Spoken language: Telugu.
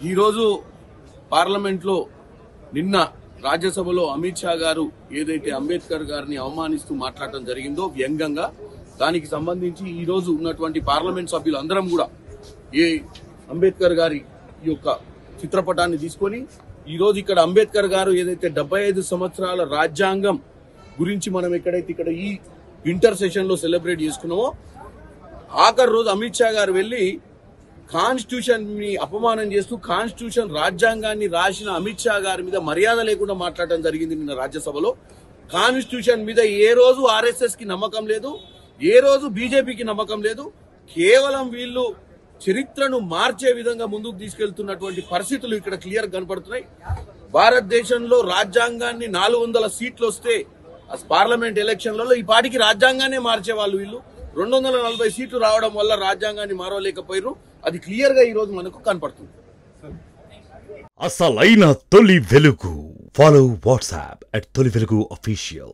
ఈరోజు పార్లమెంట్లో నిన్న రాజ్యసభలో అమిత్ షా గారు ఏదైతే అంబేద్కర్ గారిని అవమానిస్తూ మాట్లాడటం జరిగిందో వ్యంగ్యంగా, దానికి సంబంధించి ఈ రోజు ఉన్నటువంటి పార్లమెంట్ సభ్యులు అందరం కూడా ఏ అంబేద్కర్ గారి యొక్క చిత్రపటాన్ని తీసుకొని ఈ రోజు ఇక్కడ అంబేద్కర్ గారు ఏదైతే 75 సంవత్సరాల రాజ్యాంగం గురించి మనం ఇక్కడ ఈ ఇంటర్ సెషన్ లో సెలబ్రేట్ చేసుకున్నామో, ఆఖరి రోజు అమిత్ షా గారు వెళ్లి కాన్స్టిట్యూషన్ ని అపమానం చేస్తూ కాన్స్టిట్యూషన్ రాజ్యాంగాన్ని రాసిన అమిత్ షా గారి మీద మర్యాద లేకుండా మాట్లాడటం జరిగింది నిన్న రాజ్యసభలో. కాన్స్టిట్యూషన్ మీద ఏ రోజు ఆర్ఎస్ఎస్ కి నమ్మకం లేదు, ఏ రోజు బీజేపీకి నమ్మకం లేదు. కేవలం వీళ్ళు చరిత్రను మార్చే విధంగా ముందుకు తీసుకెళ్తున్నటువంటి పరిస్థితులు ఇక్కడ క్లియర్ కనపడుతున్నాయి. భారతదేశంలో రాజ్యాంగాన్ని 400 సీట్లు వస్తే పార్లమెంట్ ఎలక్షన్లలో ఈ పాటికి రాజ్యాంగాన్ని మార్చేవాళ్ళు వీళ్ళు. 240 సీట్లు రావడం వల్ల రాజ్యాంగాన్ని మారవలేకపోయారు. అది క్లియర్ గా ఈ రోజు మనకు కనపడుతుంది. అసలైన తొలి వెలుగు. ఫాలో వాట్సాప్ @తొలి వెలుగు official.